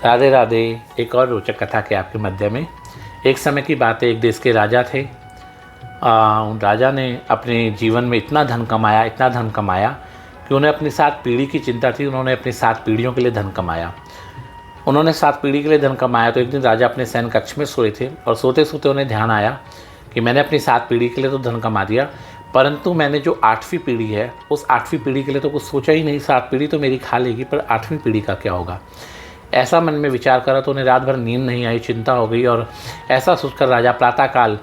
राधे राधे। एक और रोचक कथा के आपके मध्य में। एक समय की बात है, एक देश के राजा थे। उन राजा ने अपने जीवन में इतना धन कमाया कि उन्हें अपनी 7 पीढ़ी की चिंता थी। उन्होंने अपनी 7 पीढ़ियों के लिए धन कमाया। उन्होंने 7 पीढ़ी के लिए धन कमाया तो एक दिन राजा अपने शयन कक्ष में सोए थे और सोते सोते उन्हें ध्यान आया कि मैंने अपनी 7 पीढ़ी के लिए तो धन कमा दिया, परंतु मैंने जो 8वीं पीढ़ी है उस 8वीं पीढ़ी के लिए तो कुछ सोचा ही नहीं। 7 पीढ़ी तो मेरी खा लेगी, पर 8वीं पीढ़ी का क्या होगा। ऐसा मन में विचार करा तो उन्हें रात भर नींद नहीं आई, चिंता हो गई। और ऐसा सोचकर राजा प्रातःकाल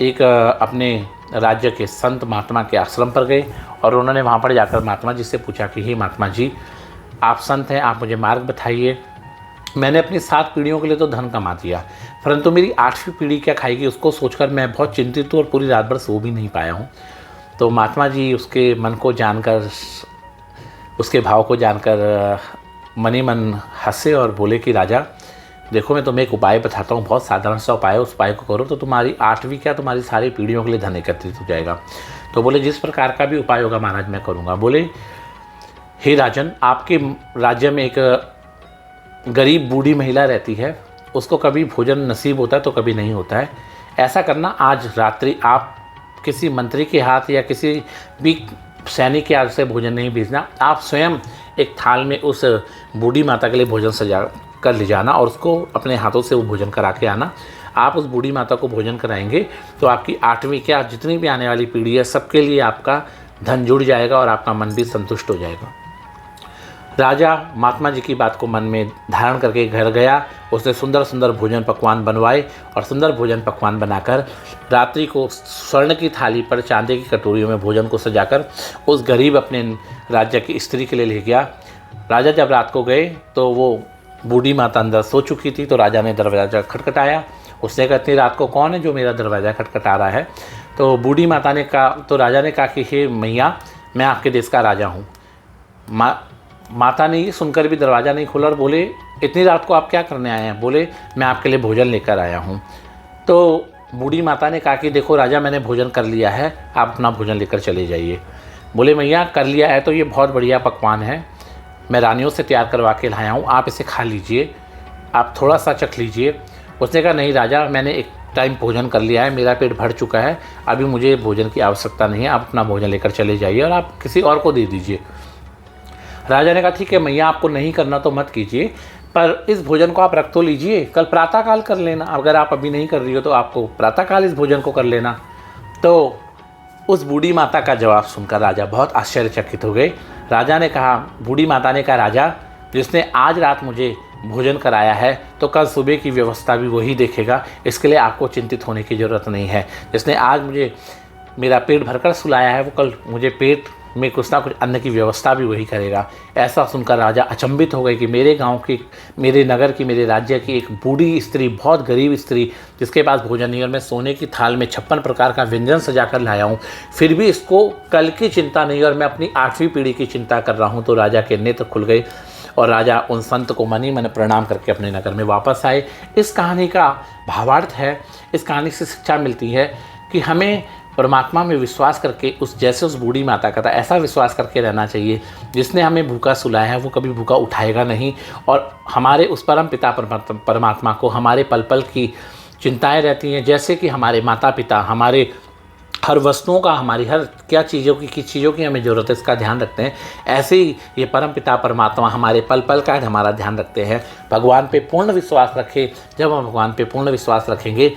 एक अपने राज्य के संत महात्मा के आश्रम पर गए और उन्होंने वहाँ पर जाकर महात्मा जी से पूछा कि हे महात्मा जी, आप संत हैं, आप मुझे मार्ग बताइए। मैंने अपनी 7 पीढ़ियों के लिए तो धन कमा दिया, परंतु मेरी 8वीं पीढ़ी क्या खाएगी, उसको सोचकर मैं बहुत चिंतित हूँ और पूरी रात भर सो भी नहीं पाया हूँ। तो महात्मा जी उसके मन को जानकर, उसके भाव को जानकर मन ही मन हंसे और बोले कि राजा देखो, मैं तुम्हें एक उपाय बताता हूँ, बहुत साधारण सा उपाय है, उस उपाय को करो तो तुम्हारी 8वीं क्या तुम्हारी सारी पीढ़ियों के लिए धन एकत्रित हो जाएगा। तो बोले जिस प्रकार का भी उपाय होगा महाराज मैं करूँगा। बोले हे राजन, आपके राज्य में एक गरीब बूढ़ी महिला रहती है, उसको कभी भोजन नसीब होता है तो कभी नहीं होता है। ऐसा करना, आज रात्रि आप किसी मंत्री के हाथ या किसी भी सैनिक के हाथ से भोजन नहीं भेजना, आप स्वयं एक थाल में उस बूढ़ी माता के लिए भोजन सजा कर ले जाना और उसको अपने हाथों से वो भोजन करा के आना। आप उस बूढ़ी माता को भोजन कराएंगे तो आपकी 8वीं क्या जितनी भी आने वाली पीढ़ी है सबके लिए आपका धन जुड़ जाएगा और आपका मन भी संतुष्ट हो जाएगा। राजा महात्मा जी की बात को मन में धारण करके घर गया। उसने सुंदर सुंदर भोजन पकवान बनवाए और सुंदर भोजन पकवान बनाकर रात्रि को स्वर्ण की थाली पर चांदी की कटोरियों में भोजन को सजाकर उस गरीब अपने राज्य की स्त्री के लिए ले गया। राजा जब रात को गए तो वो बूढ़ी माता अंदर सो चुकी थी। तो राजा ने दरवाज़ा खटखटाया। उसने कहा इतनी रात को कौन है जो मेरा दरवाज़ा खटखटा रहा है। तो बूढ़ी माता ने कहा, तो राजा ने कहा कि हे मैया, मैं आपके देश का राजा हूँ। माता ने ये सुनकर भी दरवाज़ा नहीं खोला और बोले इतनी रात को आप क्या करने आए हैं। बोले मैं आपके लिए भोजन लेकर आया हूँ। तो बूढ़ी माता ने कहा कि देखो राजा, मैंने भोजन कर लिया है, आप अपना भोजन लेकर चले जाइए। बोले मैया, कर लिया है तो ये बहुत बढ़िया पकवान है, मैं रानियों से तैयार करवा के लाया हूँ, आप इसे खा लीजिए, आप थोड़ा सा चख लीजिए। उसने कहा नहीं राजा, मैंने एक टाइम भोजन कर लिया है, मेरा पेट भर चुका है, अभी मुझे भोजन की आवश्यकता नहीं है, आप अपना भोजन लेकर चले जाइए और आप किसी और को दे दीजिए। राजा ने कहा ठीक है मैया, आपको नहीं करना तो मत कीजिए, पर इस भोजन को आप रख तो लीजिए, कल प्रातःकाल कर लेना, अगर आप अभी नहीं कर रही हो तो आपको प्रातःकाल इस भोजन को कर लेना। तो उस बूढ़ी माता का जवाब सुनकर राजा बहुत आश्चर्यचकित हो गए। राजा ने कहा, बूढ़ी माता ने कहा राजा, जिसने आज रात मुझे भोजन कराया है तो कल सुबह की व्यवस्था भी वही देखेगा, इसके लिए आपको चिंतित होने की ज़रूरत नहीं है। जिसने आज मुझे मेरा पेट भरकर सुलाया है वो कल मुझे पेट में कुछ ना कुछ अन्न की व्यवस्था भी वही करेगा। ऐसा सुनकर राजा अचंभित हो गए कि मेरे गांव की, मेरे नगर की, मेरे राज्य की एक बूढ़ी स्त्री, बहुत गरीब स्त्री जिसके पास भोजन नहीं, और मैं सोने की थाल में 56 प्रकार का व्यंजन सजा कर लाया हूँ, फिर भी इसको कल की चिंता नहीं और मैं अपनी 8वीं पीढ़ी की चिंता कर रहा हूँ। तो राजा के नेत्र खुल गए और राजा उन संत को मन ही मन प्रणाम करके अपने नगर में वापस आए। इस कहानी का भावार्थ है, इस कहानी से शिक्षा मिलती है कि हमें परमात्मा में विश्वास करके जैसे उस बूढ़ी माता का था ऐसा विश्वास करके रहना चाहिए। जिसने हमें भूखा सुलाया है वो कभी भूखा उठाएगा नहीं, और हमारे उस परम पिता परमात्मा को हमारे पल पल की चिंताएं रहती हैं, जैसे कि हमारे माता पिता हमारे हर वस्तुओं का, हमारी हर क्या चीज़ों की किस चीज़ों की हमें ज़रूरत है इसका ध्यान रखते हैं, ऐसे ही ये परम पिता परमात्मा हमारे पल पल का हमारा ध्यान रखते हैं। भगवान पे पूर्ण विश्वास रखें। जब हम भगवान पे पूर्ण विश्वास रखेंगे